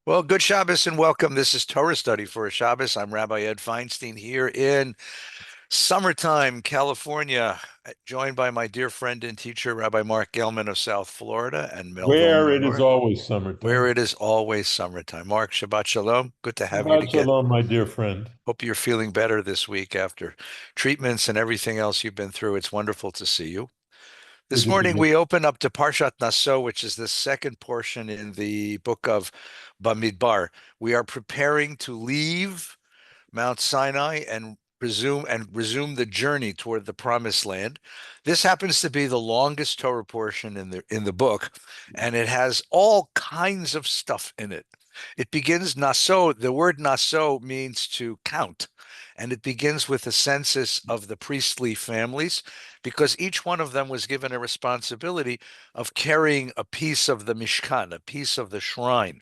Well, good Shabbos and welcome. This is Torah Study for a Shabbos. I'm Rabbi Ed Feinstein here in summertime, California, joined by my dear friend and teacher, Rabbi Mark Gelman of South Florida and Melville, Where New it is York, always where summertime. it is always summertime. Mark, Shabbat Shalom. Good to have you Shabbat together. shalom, my dear friend. Hope you're feeling better this week after treatments and everything else you've been through. It's wonderful to see you. Good This to be morning with we open up to Parshat Naso, which is the second portion in the book of Bamidbar. We are preparing to leave Mount Sinai and resume the journey toward the promised land. This happens to be the longest Torah portion in the book, and it has all kinds of stuff in it. It begins Naso. The word Naso means to count, and it begins with a census of the priestly families, because each one of them was given a responsibility of carrying a piece of the Mishkan, a piece of the shrine.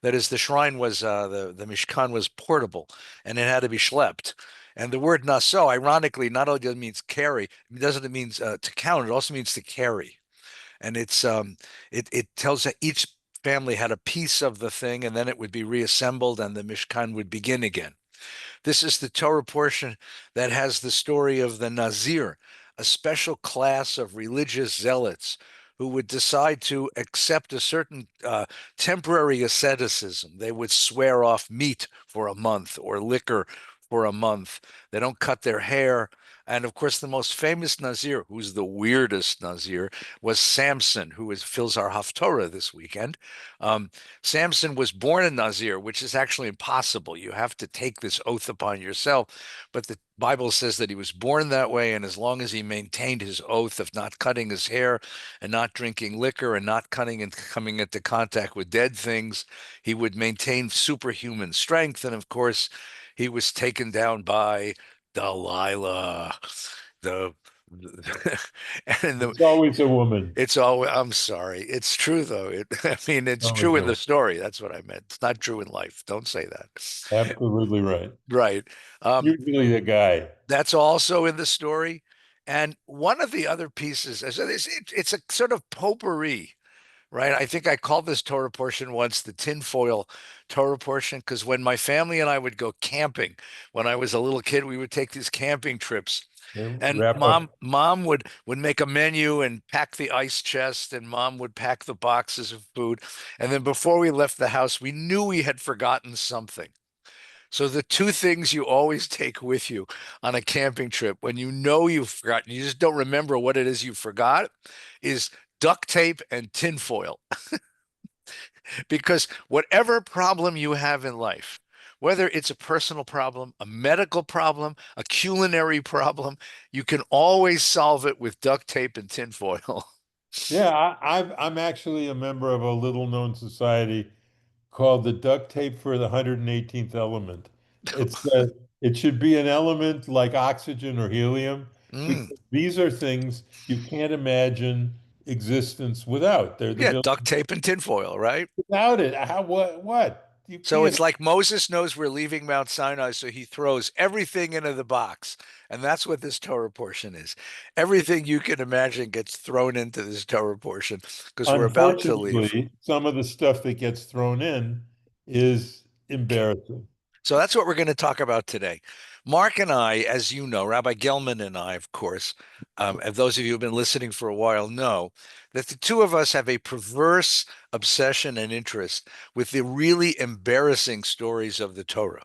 That is, the shrine was the Mishkan was portable, and it had to be schlepped. And the word naso, ironically, not only does it means carry, it doesn't it means to count. It also means to carry. And it tells that each family had a piece of the thing, and then it would be reassembled, and the Mishkan would begin again. This is the Torah portion that has the story of the Nazir, a special class of religious zealots who would decide to accept a certain temporary asceticism. They would swear off meat for a month or liquor for a month. They don't cut their hair. And of course, the most famous Nazir, who's the weirdest Nazir, was Samson, fills our Haftorah this weekend. Um, Samson was born a Nazir, which is actually impossible. You have to take this oath upon yourself. But the Bible says that he was born that way, and as long as he maintained his oath of not cutting his hair and not drinking liquor and not cutting and coming into contact with dead things, he would maintain superhuman strength. And of course, he was taken down by Delilah, the and It's always a woman. it's all, I'm sorry. It's true though. I mean, it's Always true a in the woman. story. That's what I meant. It's not true in life. Don't say that. Absolutely right. Right. Um, Usually the guy. that's also in the story. And one of the other pieces, it's a sort of potpourri, right? I think I called this Torah portion once the tinfoil Torah portion, because when my family and I would go camping, when I was a little kid, we would take these camping trips. And Wrap up. mom would make a menu and pack the ice chest, and mom would pack the boxes of food. And then before we left the house, we knew we had forgotten something. So the two things you always take with you on a camping trip when you know you've forgotten, you just don't remember what it is you forgot, is duct tape and tinfoil. Because whatever problem you have in life, whether it's a personal problem, a medical problem, a culinary problem, you can always solve it with duct tape and tinfoil. Yeah, I'm actually a member of a little known society called the Duct Tape for the 118th Element. It should be an element like oxygen or helium Mm. because these are things you can't imagine existence without. They're the Yeah, building. duct tape and tinfoil, right? Without it, how what? You So can't. it's like Moses knows we're leaving Mount Sinai, so he throws everything into the box. And that's what this Torah portion is. Everything you can imagine gets thrown into this Torah portion because we're about to leave. Unfortunately, some of the stuff that gets thrown in is embarrassing. So that's what we're going to talk about today. Mark and I, as you know, Rabbi Gelman and I, of course, and those of you who've been listening for a while know that the two of us have a perverse obsession and interest with the really embarrassing stories of the Torah.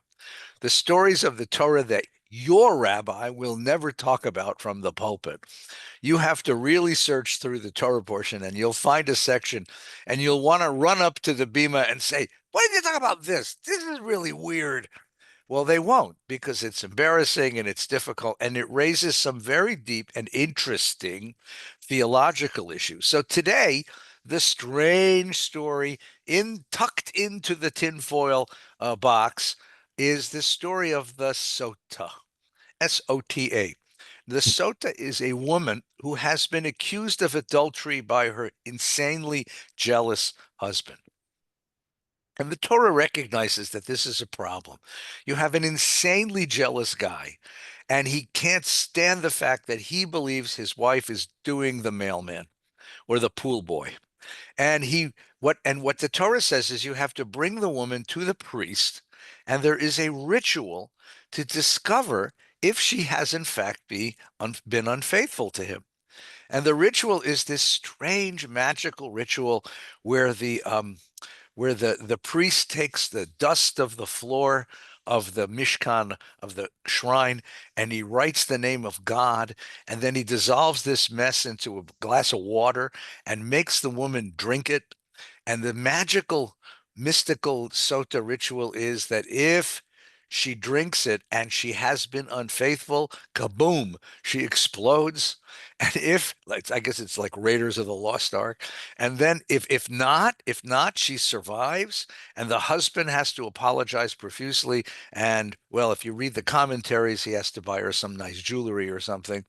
The stories of the Torah that your rabbi will never talk about from the pulpit. You have to really search through the Torah portion and you'll find a section and you'll want to run up to the bima and say, why did you talk about this? This is really weird. Well, they won't because it's embarrassing and it's difficult and it raises some very deep and interesting theological issues. So today, the strange story tucked into the tinfoil box is the story of the Sota, Sota. The Sota is a woman who has been accused of adultery by her insanely jealous husband. And the Torah recognizes that this is a problem. You have an insanely jealous guy, and he can't stand the fact that he believes his wife is doing the mailman or the pool boy. And what the Torah says is you have to bring the woman to the priest, and there is a ritual to discover if she has in fact been unfaithful to him. And the ritual is this strange magical ritual where the priest takes the dust of the floor of the Mishkan, of the shrine, and he writes the name of God, and then he dissolves this mess into a glass of water and makes the woman drink it. And the magical, mystical Sota ritual is that if she drinks it and she has been unfaithful, kaboom, she explodes. And if, like, I guess it's like Raiders of the Lost Ark. And then if not, she survives, and the husband has to apologize profusely. And well, if you read the commentaries, he has to buy her some nice jewelry or something.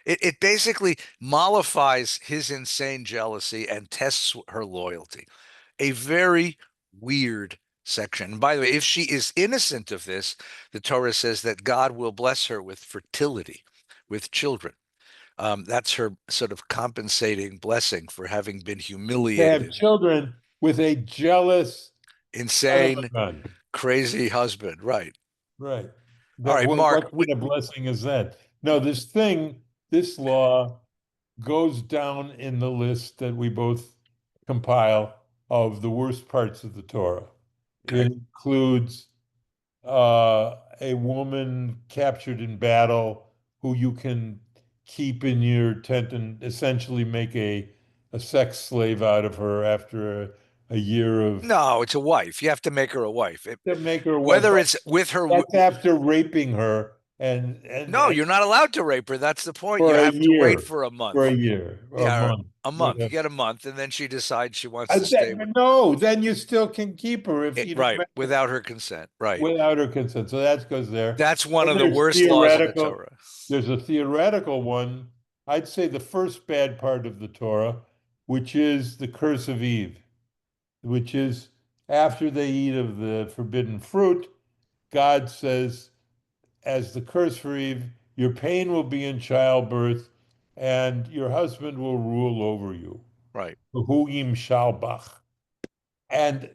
It basically mollifies his insane jealousy and tests her loyalty. A very weird section. And by the way, if she is innocent of this, the Torah says that God will bless her with fertility, with children. That's her sort of compensating blessing for having been To have humiliated, children with a jealous son of insane, a gun. crazy husband. Right. Right. All That right, Mark. what kind of blessing is that? No, this law goes down in the list that we both compile of the worst parts of the Torah. It Okay. includes a woman captured in battle who you can keep in your tent and essentially make a sex slave out of her after a year of No, it's a wife. You have to make her a wife. to make her what, Whether but it's with her, that's after raping her no, you're not allowed to rape her. That's the point. You for have to wait for a for a month. year or a Yeah, or month, a month. You whatever. get a month, and then she decides she wants to stay with No, then you still can keep her if it, you don't right, make it without her consent. Right. without her consent. So that goes there. That's one Then of the worst laws in the Torah. there's a theoretical one. I'd say the first bad part of the Torah, which is the curse of Eve, which is after they eat of the forbidden fruit, God says, as the curse for Eve, your pain will be in childbirth, and your husband will rule over you. Right. Huim Shalbach. And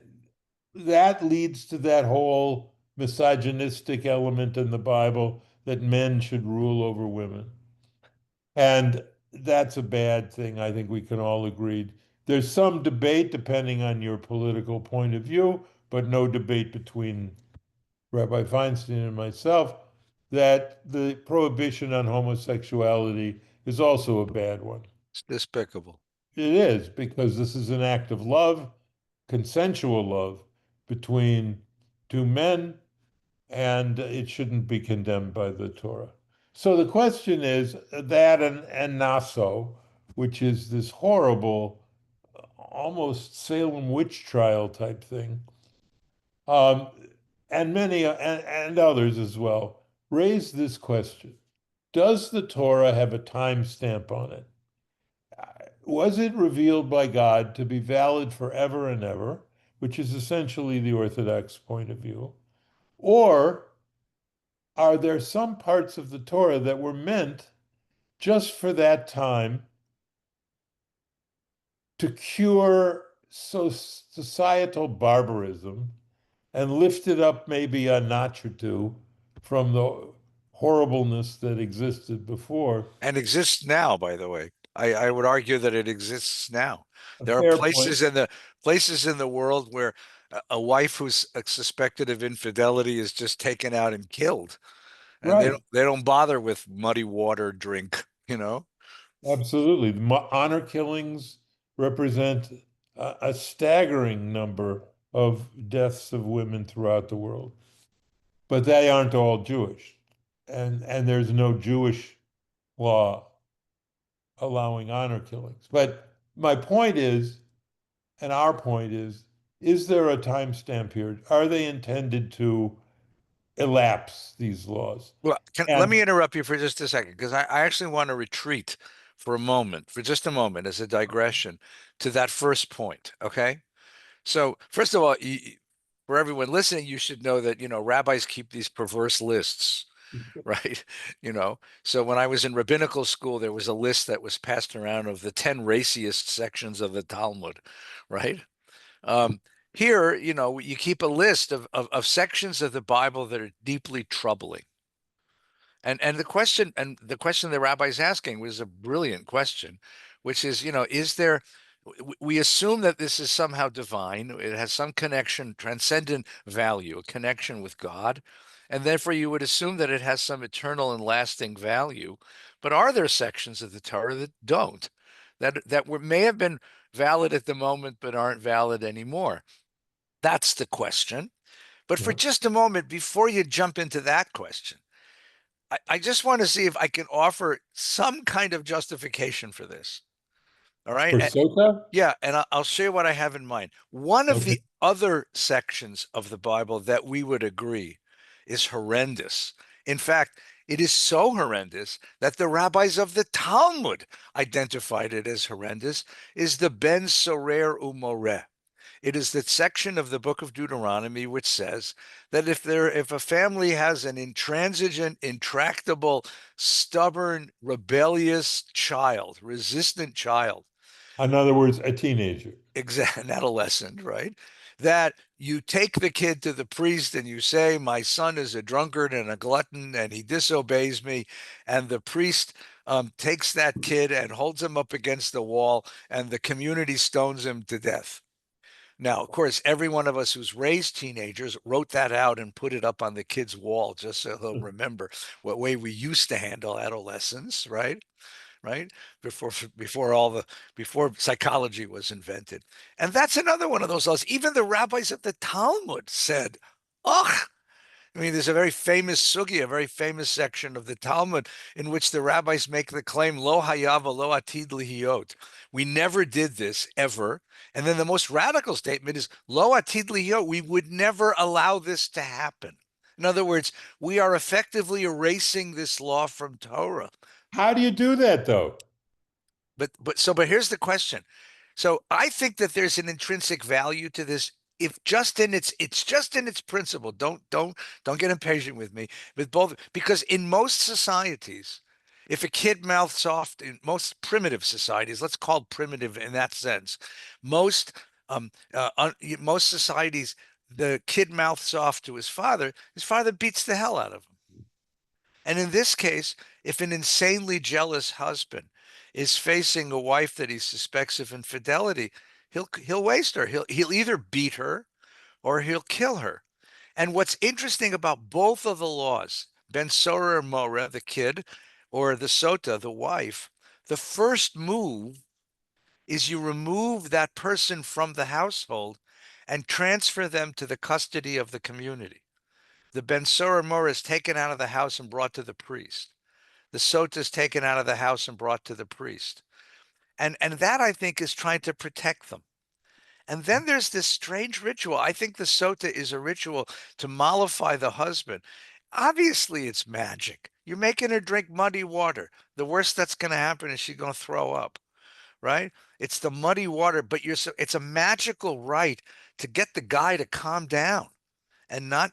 that leads to that whole misogynistic element in the Bible that men should rule over women. And that's a bad thing. I think we can all agree. There's some debate depending on your political point of view, but no debate between Rabbi Feinstein and myself that the prohibition on homosexuality is also a bad one. It's despicable. It is because this is an act of love, consensual love between two men, and it shouldn't be condemned by the Torah. So the question is that and Naso, which is this horrible, almost Salem witch trial type thing, um, and many and others as well, raise this question. Does the Torah have a timestamp on it? Was it revealed by God to be valid forever and ever, which is essentially the Orthodox point of view? Or are there some parts of the Torah that were meant just for that time to cure societal barbarism and lift it up maybe a notch or two from the horribleness that existed before? And exists now, by the way. I would argue that it exists now. A There are fair point. places in the world where a wife who's suspected of infidelity is just taken out and killed, and they Right. don't bother with muddy water drink, you know? Absolutely. Honor killings represent a staggering number of deaths of women throughout the world, but they aren't all Jewish. And there's no Jewish law allowing honor killings. But my point is, and our point is there a timestamp here? Are they intended to elapse these laws? Well, let And me interrupt you for just a second because I actually want to retreat for a moment, for just a moment, as a digression to that first point. Okay. So, first of all, for everyone listening, you should know that, rabbis keep these perverse lists. right? You know, so when I was in rabbinical school, there was a list that was passed around of the 10 raciest sections of the Talmud, right? Um, Here, you keep a list of sections of the Bible that are deeply troubling. And the question the rabbi's asking was a brilliant question, which is, is there we assume that this is somehow divine. It has some connection, transcendent value, a connection with God. And therefore you would assume that it has some eternal and lasting value. But are there sections of the Torah that don't? May have been valid at the moment, but aren't valid anymore? That's the question. But for Yeah. just a moment, before you jump into that question, I just want to see if I can offer some kind of justification for this. All right. For Sota? Yeah. And I'll show you what I have in mind. One of Okay. the other sections of the Bible that we would agree is horrendous. In fact, it is so horrendous that the rabbis of the Talmud identified it as horrendous, is the Ben Sorer Umoreh. It is that section of the book of Deuteronomy which says that if a family has an intransigent, intractable, stubborn, rebellious child, resistant child, In other words, a teenager. an adolescent, right? That you take the kid to the priest and you say, my son is a drunkard and a glutton and he disobeys me. And the priest takes that kid and holds him up against the wall, and the community stones him to death. Now, of course, every one of us who's raised teenagers wrote that out and put it up on the kid's wall just so he'll remember what way we used to handle adolescence, right? Right? Before before psychology was invented. And that's another one of those laws. Even the rabbis of the Talmud said, "Ugh, I mean, there's a very famous sugi, a very famous section of the Talmud in which the rabbis make the claim, Lo hayav lo atid lihiyot. We never did this ever. And then the most radical statement is, Lo atid lihiyot. We would never allow this to happen. In other words, we are effectively erasing this law from Torah. How do you do that, though? But here's the question. So I think that there's an intrinsic value to this, if just in it's just in its principle. Don't get impatient with me. With both, because in most societies, if a kid mouths off, in most primitive societies, let's call it primitive in that sense, most most societies, the kid mouths off to his father beats the hell out of him. And in this case, if an insanely jealous husband is facing a wife that he suspects of infidelity, he'll waste her. He'll either beat her or he'll kill her. And what's interesting about both of the laws, Ben Sora or Mora, the kid, or the Sota, the wife, the first move is you remove that person from the household and transfer them to the custody of the community. The Ben Sora Mora is taken out of the house and brought to the priest. The sota is taken out of the house and brought to the priest. And that, I think, is trying to protect them. And then there's this strange ritual. I think the sota is a ritual to mollify the husband. Obviously, it's magic. You're making her drink muddy water. The worst that's going to happen is she's going to throw up, right? It's the muddy water, but it's a magical rite to get the guy to calm down and not,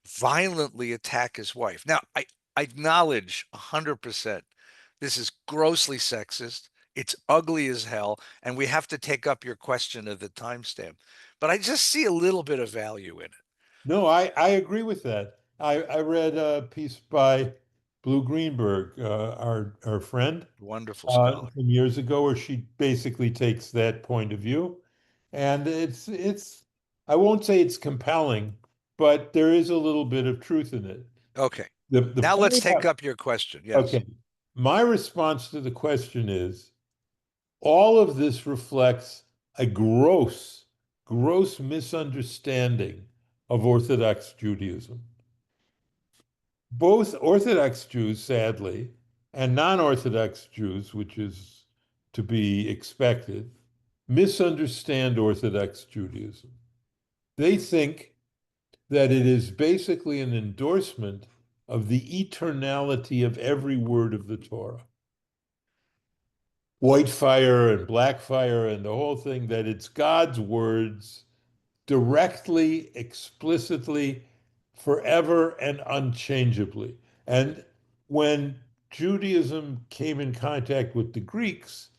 violently attack his wife. Now, I acknowledge 100% this is grossly sexist. It's ugly as hell, and we have to take up your question of the timestamp. But I just see a little bit of value in it. No, I agree with that. I read a piece by Blue Greenberg, our friend, Wonderful scholar. some years ago, where she basically takes that point of view, and it's I won't say it's compelling, but there is a little bit of truth in it. Okay. The Now let's point take up your question. Yes. okay, my response to the question is all of this reflects a gross misunderstanding of Orthodox Judaism. Both Orthodox Jews, sadly, and non-Orthodox Jews, which is to be expected, misunderstand Orthodox Judaism. They think that it is basically an endorsement of the eternality of every word of the Torah. White fire and black fire and the whole thing, that it's God's words directly, explicitly forever and unchangeably. And when Judaism came in contact with the Greeks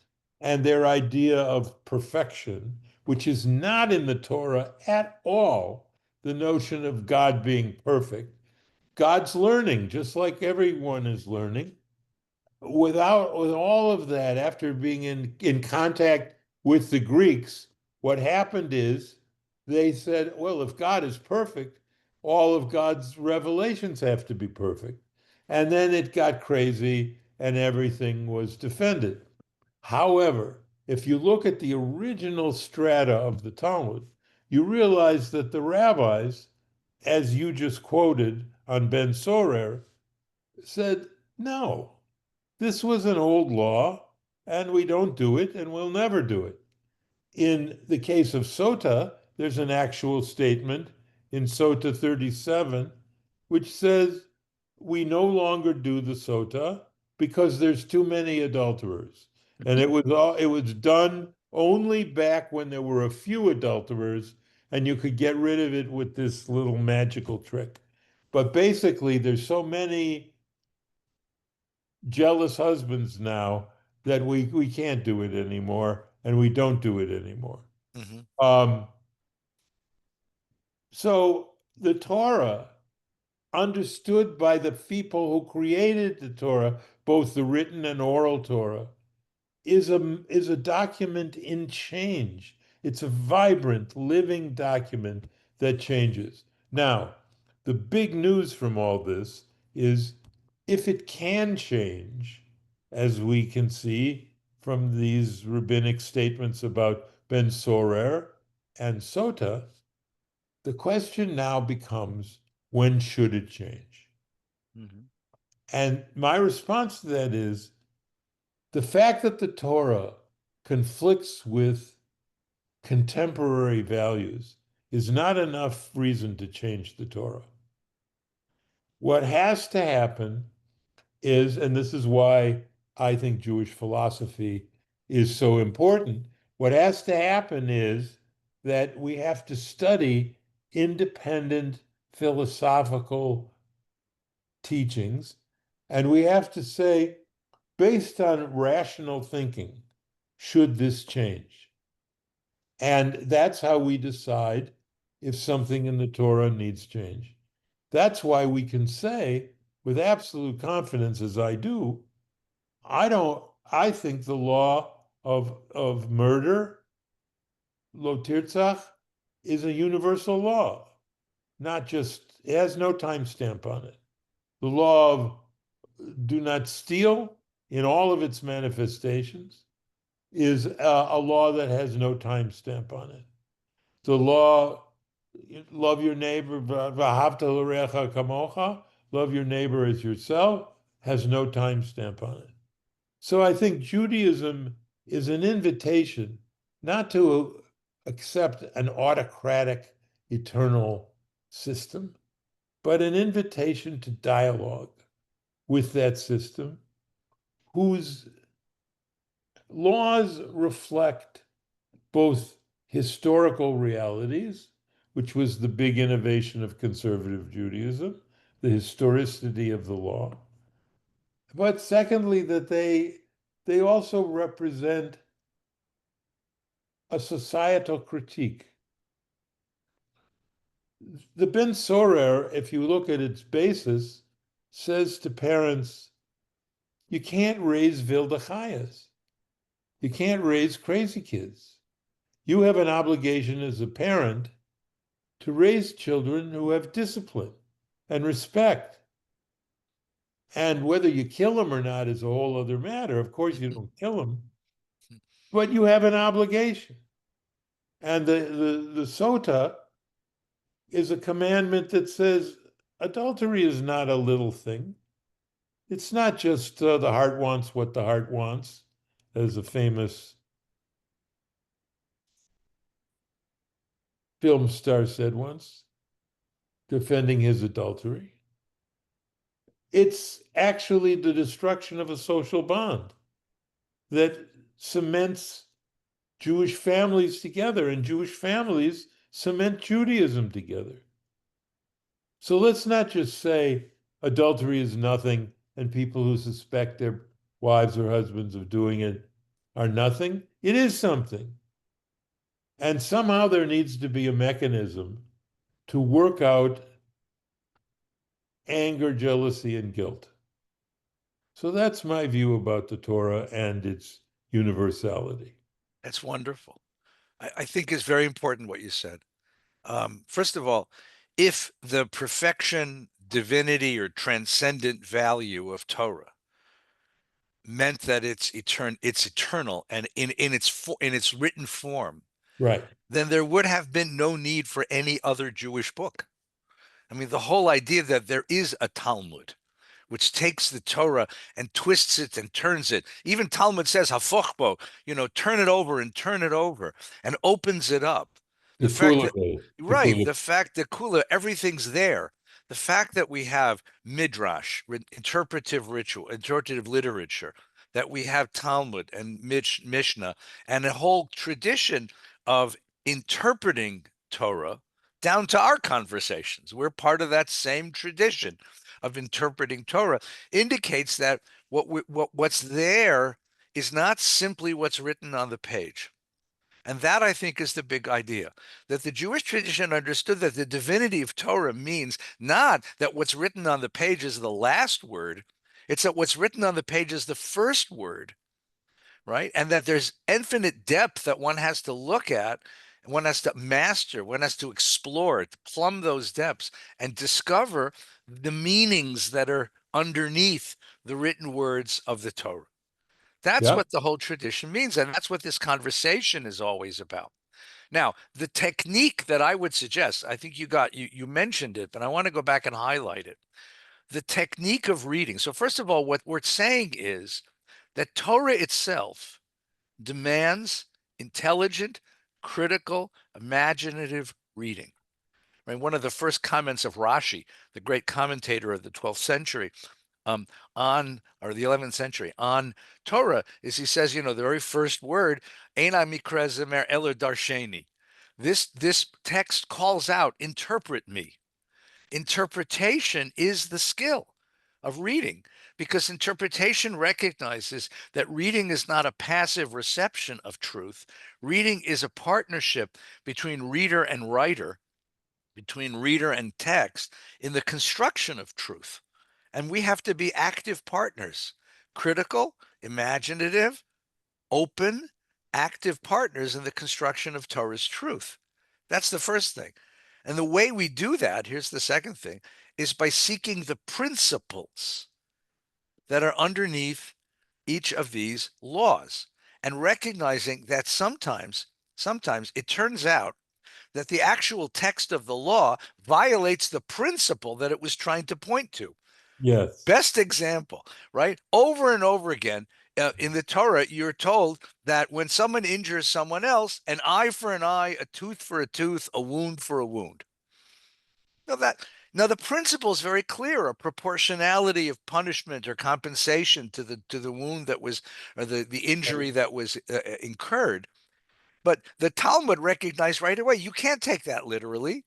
and their idea of perfection, which is not in the Torah at all, the notion of God being perfect, God's learning, just like everyone is learning. With all of that, after being in contact with the Greeks, what happened is they said, well, if God is perfect, all of God's revelations have to be perfect. And then it got crazy and everything was defended. However, if you look at the original strata of the Talmud, you realize that the rabbis, as you just quoted on Ben Sorer, said, no, this was an old law, and we don't do it, and we'll never do it. In the case of Sota, there's an actual statement in Sota 37, which says we no longer do the Sota because there's too many adulterers. And it was done only back when there were a few adulterers, and you could get rid of it with this little magical trick. But basically, there's so many jealous husbands now that we can't do it anymore, and we don't do it anymore. Hmm. Um, so the Torah, understood by the people who created the Torah, both the written and oral Torah, is a document in change. It's a vibrant, living document that changes. Now, the big news from all this is if it can change, as we can see from these rabbinic statements about Ben Sorer and Sota, the question now becomes when should it change? Hmm. And my response to that is the fact that the Torah conflicts with contemporary values is not enough reason to change the Torah. What has to happen is, and this is why I think Jewish philosophy is so important, what has to happen is that we have to study independent philosophical teachings, and we have to say, based on rational thinking, should this change? And that's how we decide if something in the Torah needs change. That's why we can say with absolute confidence, as I do, I think the law of murder, lo tirtzach, is a universal law, not just, it has no timestamp on it. The law of do not steal in all of its manifestations is a law that has no timestamp on it. The law, love your neighbor, v'ahavta l'reacha kamocha, love your neighbor as yourself, has no timestamp on it. So I think Judaism is an invitation not to accept an autocratic eternal system, but an invitation to dialogue with that system whose laws reflect both historical realities, which was the big innovation of conservative Judaism, the historicity of the law, but secondly, that they also represent a societal critique. The Ben Sorer, if you look at its basis, says to parents, you can't raise Vildachayas. You can't raise crazy kids. You have an obligation as a parent to raise children who have discipline and respect. And whether you kill them or not is a whole other matter. Of course, you don't kill them, but you have an obligation. And the Sota is a commandment that says adultery is not a little thing. It's not just the heart wants what the heart wants, as a famous film star said once, defending his adultery. It's actually the destruction of a social bond that cements Jewish families together, and Jewish families cement Judaism together. So let's not just say adultery is nothing and people who suspect their wives or husbands of doing it are nothing. It is something. And somehow there needs to be a mechanism to work out anger, jealousy, and guilt. So that's my view about the Torah and its universality. That's wonderful. I think it's very important what you said. First of all, if the perfection, divinity, or transcendent value of Torah meant that it's eternal, and in its written form, Right. then there would have been no need for any other Jewish book. I mean, the whole idea that there is a Talmud, which takes the Torah and twists it and turns it. Even Talmud says, hafochbo, turn it over and turn it over and opens it up. The fact that, right, the fact that Kula, everything's there. The fact that we have midrash, interpretive literature, that we have Talmud and Mishnah, and a whole tradition of interpreting Torah down to our conversations. We're part of that same tradition of interpreting Torah, indicates that what's there is not simply what's written on the page. And that, I think, is the big idea, that the Jewish tradition understood that the divinity of Torah means not that what's written on the page is the last word, it's that what's written on the page is the first word, right? And that there's infinite depth that one has to look at, one has to master, one has to explore, to plumb those depths and discover the meanings that are underneath the written words of the Torah. That's Yeah. what the whole tradition means. And that's what this conversation is always about. Now, the technique that I would suggest, I think you mentioned it, but I want to go back and highlight it. The technique of reading. So first of all, what we're saying is that Torah itself demands intelligent, critical, imaginative reading. Right? One of the first comments of Rashi, the great commentator of the 12th century, or the 11th century, on Torah, is he says, the very first word, Eina mikra zemer elo darsheni. This text calls out, interpret me. Interpretation is the skill of reading, because interpretation recognizes that reading is not a passive reception of truth. Reading is a partnership between reader and writer, between reader and text in the construction of truth. And we have to be active partners, critical, imaginative, open, active partners in the construction of Torah's truth. That's the first thing. And the way we do that, here's the second thing, is by seeking the principles that are underneath each of these laws and recognizing that sometimes it turns out that the actual text of the law violates the principle that it was trying to point to. Yes. Best example, right? Over and over again in the Torah, you're told that when someone injures someone else, an eye for an eye, a tooth for a tooth, a wound for a wound. Now the principle is very clear: a proportionality of punishment or compensation to the wound that was, or the injury that was incurred. But the Talmud recognized right away you can't take that literally,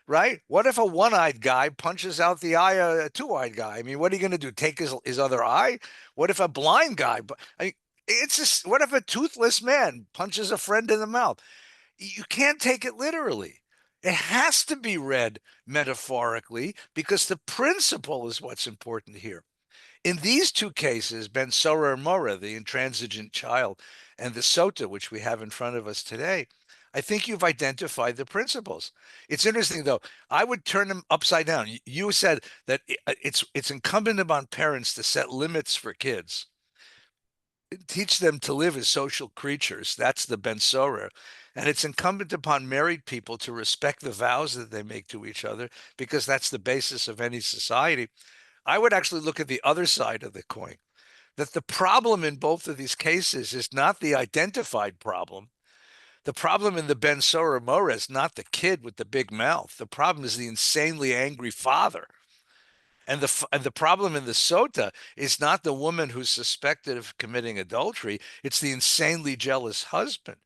right? What if a one-eyed guy punches out the eye of a two-eyed guy? I mean, what are you going to do? Take his other eye? What if a blind guy? It's just, what if a toothless man punches a friend in the mouth? You can't take it literally. It has to be read metaphorically, because the principle is what's important here. In these two cases, Ben Sora and Mora, the intransigent child, and the Sota, which we have in front of us today, I think you've identified the principles. It's interesting, though. I would turn them upside down. You said that it's incumbent upon parents to set limits for kids, teach them to live as social creatures. That's the Ben Sora. And it's incumbent upon married people to respect the vows that they make to each other, because that's the basis of any society. I would actually look at the other side of the coin, that the problem in both of these cases is not the identified problem. The problem in the Ben Sora Mora is not the kid with the big mouth. The problem is the insanely angry father. And the problem in the Sota is not the woman who's suspected of committing adultery. It's the insanely jealous husband.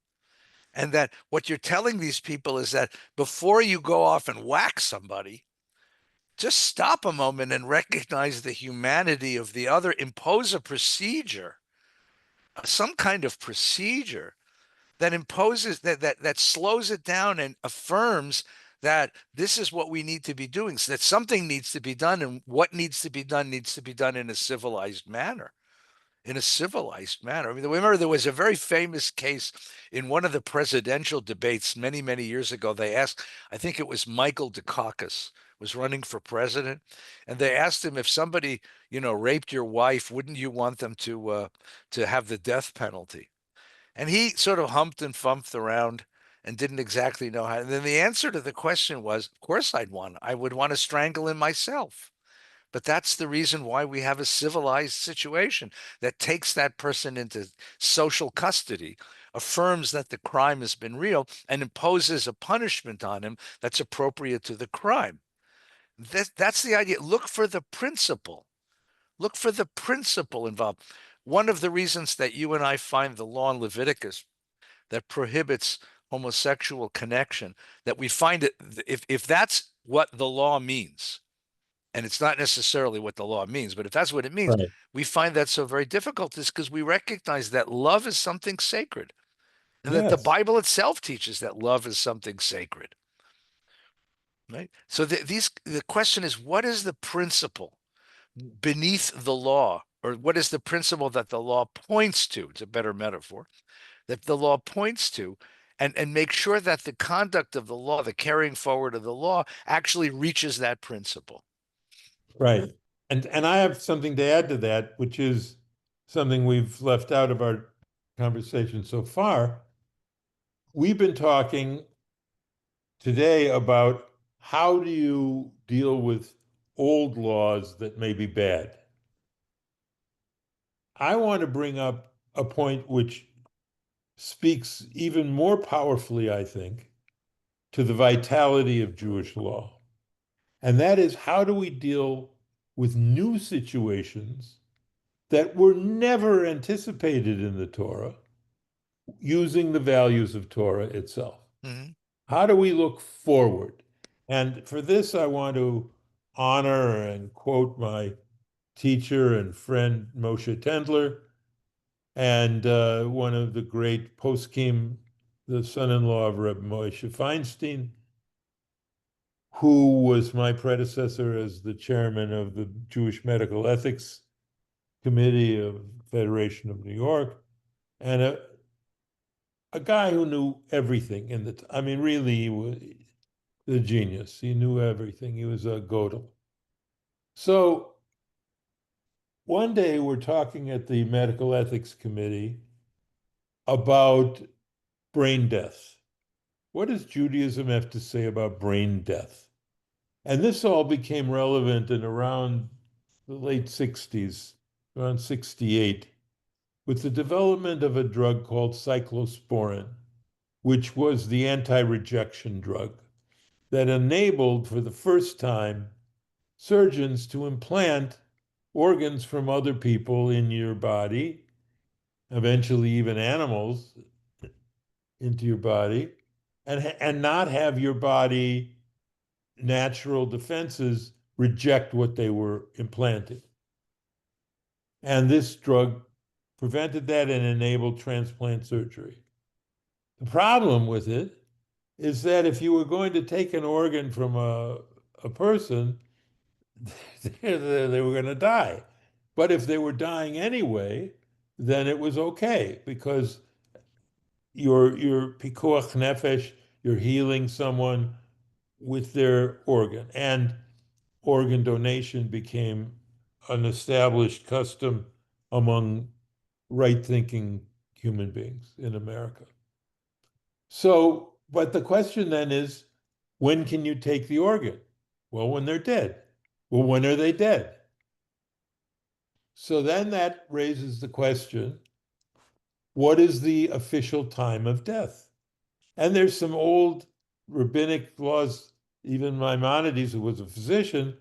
And that what you're telling these people is that before you go off and whack somebody, just stop a moment and recognize the humanity of the other, impose a procedure, some kind of procedure that imposes that slows it down and affirms that this is what we need to be doing, so that something needs to be done, and what needs to be done in a civilized manner. In a civilized manner. I mean, remember there was a very famous case in one of the presidential debates many, many years ago. They asked, I think it was Michael Dukakis was running for president, and they asked him, if somebody, raped your wife, wouldn't you want them to have the death penalty? And he sort of humped and fumped around and didn't exactly know how. And then the answer to the question was, of course I would want to strangle him myself. But that's the reason why we have a civilized situation that takes that person into social custody, affirms that the crime has been real, and imposes a punishment on him that's appropriate to the crime. That's the idea. Look for the principle. Look for the principle involved. One of the reasons that you and I find the law in Leviticus that prohibits homosexual connection, that we find it, if that's what the law means, and it's not necessarily what the law means, but if that's what it means, Right. we find that so very difficult, is because we recognize that love is something sacred, and that the Yes. Bible itself teaches that love is something sacred, right? So the question is, what is the principle beneath the law, or what is the principle that the law points to? It's a better metaphor that the law points to, and make sure that the conduct of the law, the carrying forward of the law, actually reaches that principle. Right. And I have something to add to that, which is something we've left out of our conversation so far. We've been talking today about how do you deal with old laws that may be bad. I want to bring up a point which speaks even more powerfully, I think, to the vitality of Jewish law. And that is, how do we deal with new situations that were never anticipated in the Torah using the values of Torah itself? Mhm. How do we look forward? And for this, I want to honor and quote my teacher and friend Moshe Tendler, and one of the great poskim, the son-in-law of Rabbi Moshe Feinstein, who was my predecessor as the chairman of the Jewish Medical Ethics Committee of Federation of New York, and a guy who knew everything I mean, really, he was the genius. He knew everything. He was a Godel. So one day we're talking at the Medical Ethics Committee about brain death. What does Judaism have to say about brain death? And this all became relevant in around the late 60s, around 68, with the development of a drug called cyclosporin, which was the anti-rejection drug that enabled for the first time surgeons to implant organs from other people in your body, eventually even animals into your body, and not have your body natural defenses reject what they were implanted. And this drug prevented that and enabled transplant surgery. The problem with it is that if you were going to take an organ from a person, they were going to die. But if they were dying anyway, then it was okay because your pikuach nefesh, you're healing someone with their organ. And organ donation became an established custom among right-thinking human beings in America. So, but the question then is, when can you take the organ? Well, when they're dead. Well, when are they dead? So then that raises the question, what is the official time of death? And there's some old rabbinic laws, even Maimonides, who was a physician,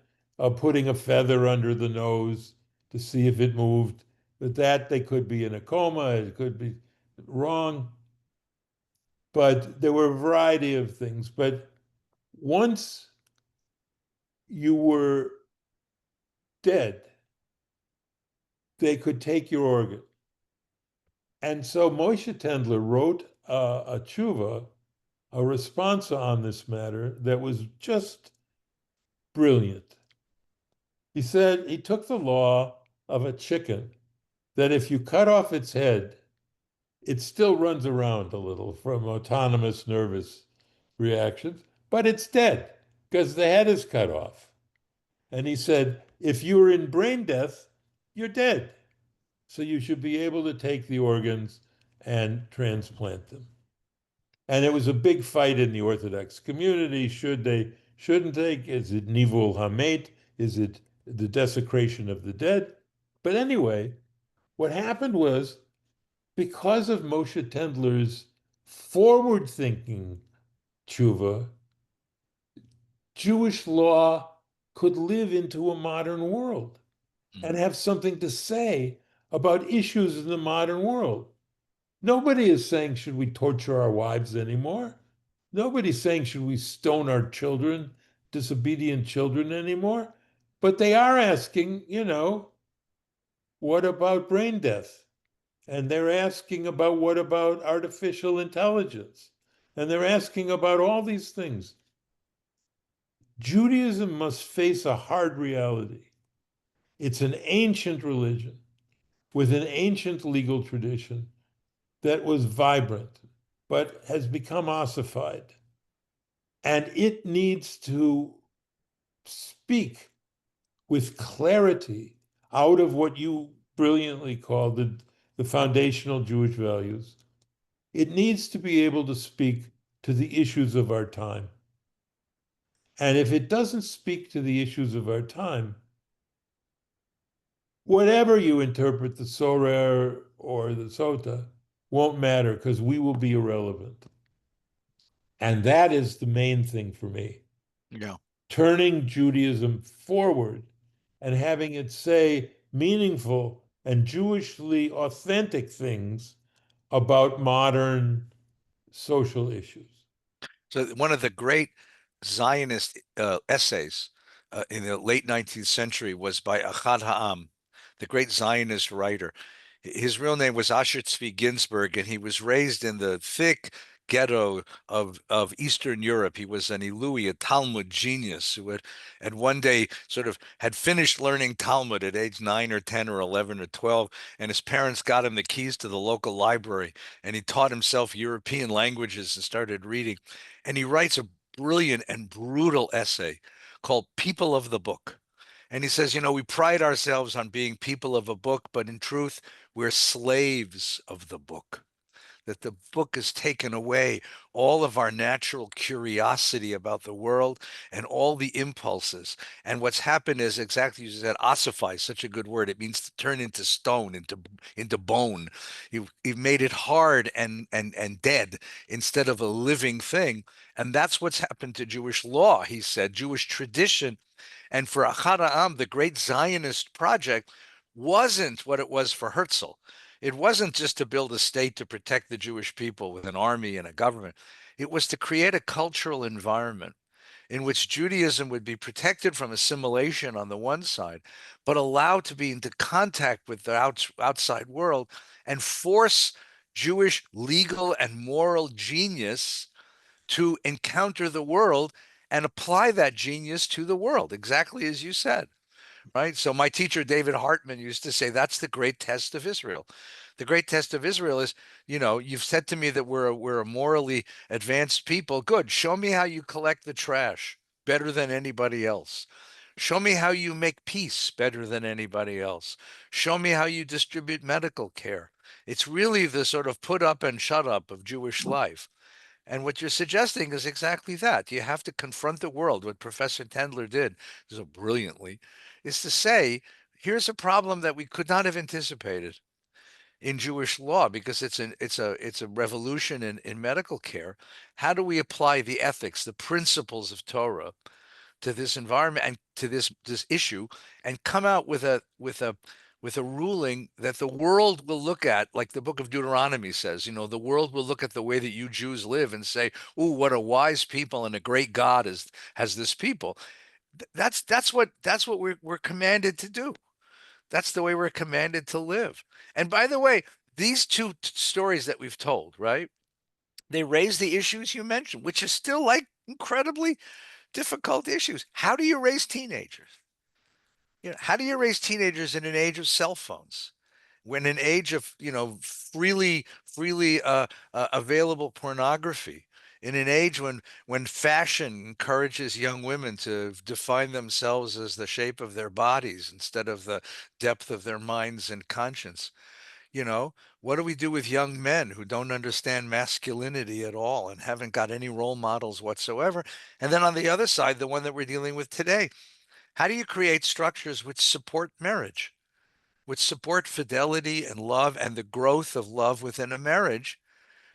putting a feather under the nose to see if it moved. But that they could be in a coma, it could be wrong. But there were a variety of things. But once you were dead, they could take your organ. And so Moshe Tendler wrote a tshuva, a response on this matter that was just brilliant. He said he took the law of a chicken that if you cut off its head, it still runs around a little from autonomous nervous reactions, but it's dead because the head is cut off. And he said, if you're in brain death, you're dead. So you should be able to take the organs and transplant them. And it was a big fight in the Orthodox community. Should they, shouldn't they? Is it nivul hamet? Is it the desecration of the dead? But anyway, what happened was because of Moshe Tendler's forward thinking tshuva, Jewish law could live into a modern world and Mm. have something to say about issues in the modern world. Nobody is saying, should we torture our wives anymore? Nobody's saying, should we stone our children, disobedient children anymore? But they are asking, what about brain death? And they're asking about what about artificial intelligence? And they're asking about all these things. Judaism must face a hard reality. It's an ancient religion with an ancient legal tradition that was vibrant, but has become ossified. And it needs to speak with clarity out of what you brilliantly called the foundational Jewish values. It needs to be able to speak to the issues of our time. And if it doesn't speak to the issues of our time, whatever you interpret the Sorah or the Sota won't matter because we will be irrelevant. And that is the main thing for me. Yeah. Turning Judaism forward and having it say meaningful and Jewishly authentic things about modern social issues. So one of the great Zionist essays in the late 19th century was by Haam, the great Zionist writer. His real name was Asher Tzvi Ginsburg, and he was raised in the thick ghetto of Eastern Europe. He was an Ilui, a Talmud genius who had one day sort of had finished learning Talmud at age 9 or 10 or 11 or 12, and his parents got him the keys to the local library, and he taught himself European languages and started reading. And he writes a brilliant and brutal essay called People of the Book. And he says, we pride ourselves on being people of a book, but in truth, we're slaves of the book. That the book has taken away all of our natural curiosity about the world and all the impulses. And what's happened is exactly as you said, ossify, such a good word. It means to turn into stone, into bone. You've made it hard and dead instead of a living thing. And that's what's happened to Jewish law, he said, Jewish tradition. And for Ahad Ha'am, the great Zionist project wasn't what it was for Herzl. It wasn't just to build a state to protect the Jewish people with an army and a government. It was to create a cultural environment in which Judaism would be protected from assimilation on the one side, but allowed to be into contact with the outside world and force Jewish legal and moral genius to encounter the world and apply that genius to the world, exactly as you said, right? So my teacher, David Hartman, used to say, that's the great test of Israel. The great test of Israel is, you've said to me that we're a morally advanced people. Good. Show me how you collect the trash better than anybody else. Show me how you make peace better than anybody else. Show me how you distribute medical care. It's really the sort of put up and shut up of Jewish life. And what you're suggesting is exactly that. You have to confront the world. What Professor Tendler did so brilliantly is to say, here's a problem that we could not have anticipated in Jewish law because it's a revolution in medical care. How do we apply the ethics, the principles of Torah to this environment and to this issue and come out with a ruling that the world will look at, like the book of Deuteronomy says, the world will look at the way that you Jews live and say, "Ooh, what a wise people and a great God has this people." That's what we're commanded to do. That's the way we're commanded to live. And by the way, these two stories that we've told, right? They raise the issues you mentioned, which is still like incredibly difficult issues. How do you raise teenagers? How do you raise teenagers in an age of cell phones? When an age of, freely available pornography, in an age when fashion encourages young women to define themselves as the shape of their bodies instead of the depth of their minds and conscience. You know, what do we do with young men who don't understand masculinity at all and haven't got any role models whatsoever? And then on the other side, the one that we're dealing with today, how do you create structures which support marriage, which support fidelity and love and the growth of love within a marriage,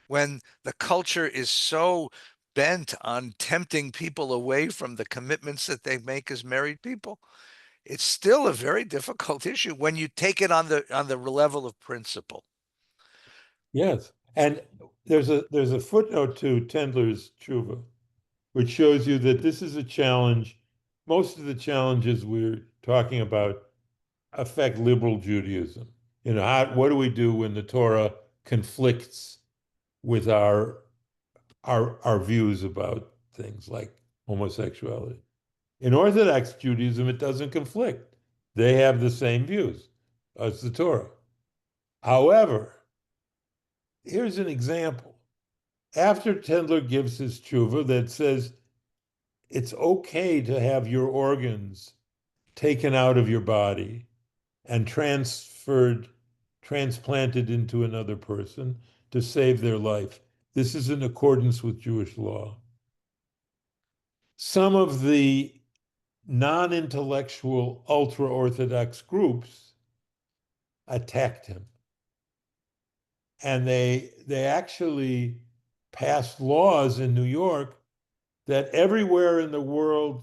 when the culture is so bent on tempting people away from the commitments that they make as married people? It's still a very difficult issue when you take it on the level of principle. Yes. And there's a footnote to Tendler's tshuva, which shows you that this is a challenge. Most of the challenges we're talking about affect liberal Judaism. What do we do when the Torah conflicts with our views about things like homosexuality? In Orthodox Judaism, it doesn't conflict. They have the same views as the Torah. However, here's an example. After Tendler gives his tshuva that says it's okay to have your organs taken out of your body and transplanted into another person to save their life. This is in accordance with Jewish law. Some of the non-intellectual ultra-Orthodox groups attacked him. And they actually passed laws in New York that everywhere in the world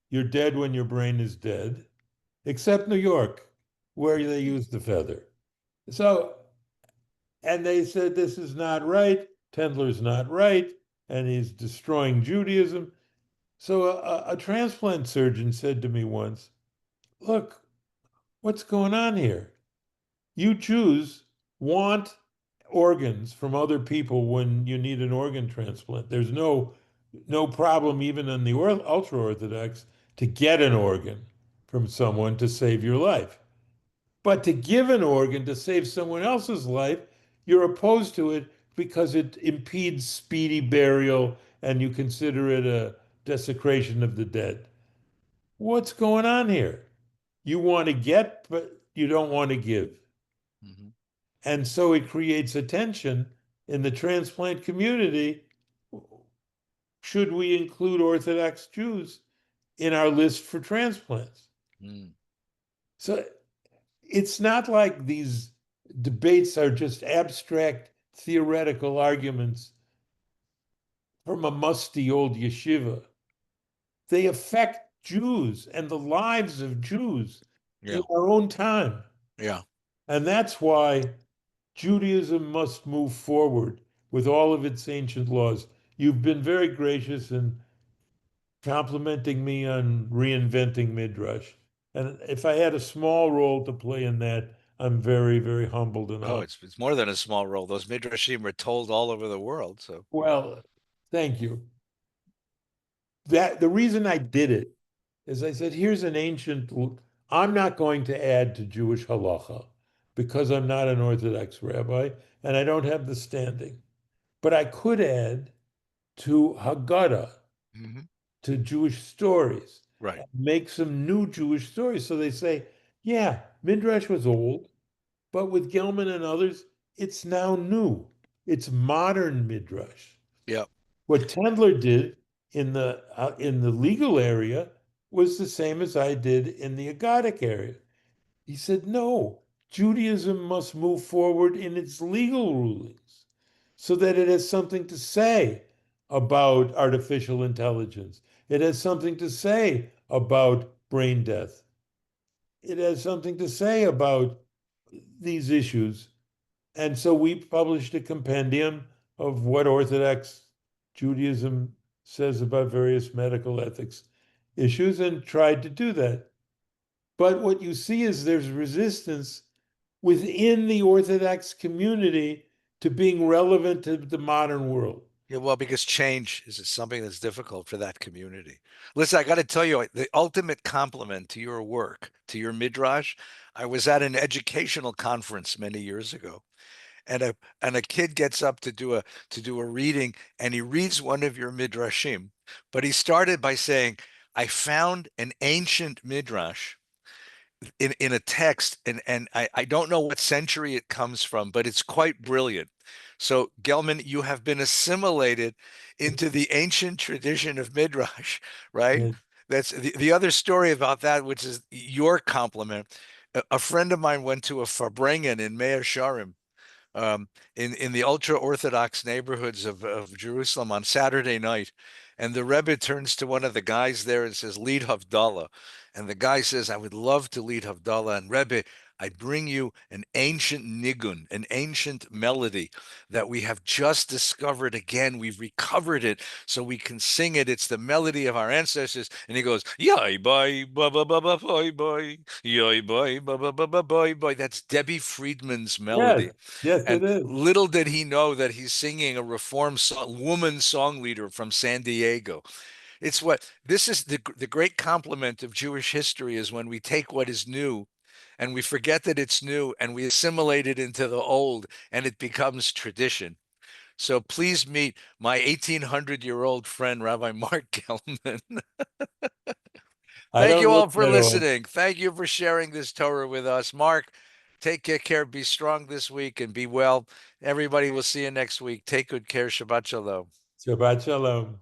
you're dead when your brain is dead, except New York, where they use the feather. So, and they said this is not right, Tendler's not right, and he's destroying Judaism. So a transplant surgeon said to me once, look, what's going on here? You Jews want organs from other people when you need an organ transplant. There's no problem even in the ultra Orthodox to get an organ from someone to save your life. But to give an organ to save someone else's life, you're opposed to it because it impedes speedy burial and you consider it a desecration of the dead. What's going on here? You want to get, but you don't want to give. Mhm. And so it creates a tension in the transplant community. Should we include Orthodox Jews in our list for transplants? Mm. So it's not like these debates are just abstract theoretical arguments from a musty old yeshiva. They affect Jews and the lives of Jews in Yeah. our own time. Yeah. And that's why Judaism must move forward with all of its ancient laws. You've been very gracious in complimenting me on reinventing Midrash. And if I had a small role to play in that, I'm very, very humbled and Oh, honored. it's more than a small role. Those midrashim are told all over the world. So, Well, thank you. That the reason I did it is I said, here's an ancient, I'm not going to add to Jewish halacha because I'm not an Orthodox rabbi and I don't have the standing. But I could add to Haggadah, mhm. to Jewish stories, Right. and make some new Jewish stories. So they say, yeah, Midrash was old, but with Gelman and others, it's now new. It's modern Midrash. Yeah. What Tendler did in the legal area was the same as I did in the Agadic area. He said, no, Judaism must move forward in its legal rulings so that it has something to say about artificial intelligence. It has something to say about brain death. It has something to say about these issues. And so we published a compendium of what Orthodox Judaism says about various medical ethics. issues and tried to do that. But what you see is there's resistance within the Orthodox community to being relevant to the modern world. Yeah, well, because change is something that's difficult for that community. Listen, I got to tell you, the ultimate compliment to your work, to your midrash. I was at an educational conference many years ago, and a kid gets up to do a reading, and he reads one of your midrashim, but he started by saying, "I found an ancient midrash in a text, and I don't know what century it comes from, but it's quite brilliant." So, Gelman, you have been assimilated into the ancient tradition of Midrash, right? Yeah. That's the other story about that, which is your compliment. A friend of mine went to a Farbrengen in Mea Shearim, um, in the ultra Orthodox neighborhoods of Jerusalem on Saturday night. And the Rebbe turns to one of the guys there and says, "Lead Havdalah." And the guy says, "I would love to lead Havdalah." And Rebbe, I bring you an ancient nigun, an ancient melody that we have just discovered again. We've recovered it so we can sing it. It's the melody of our ancestors. And he goes, "Yai boy, ba ba ba ba boy boy, yai boy, ba ba ba ba boy boy." That's Debbie Friedman's Yes, melody. yes, And it is. little did he know that he's singing a reform song, woman song leader from San Diego. It's what this is the great compliment of Jewish history is when we take what is new and we forget that it's new and we assimilate it into the old and it becomes tradition. So please meet my 1800-year-old friend, Rabbi Mark Gelman. I Thank don't you look all for that old. listening. Thank you for sharing this Torah with us. Mark, take good care. Be strong this week and be well. Everybody, will see you next week. Take good care. Shabbat Shalom. Shabbat shalom.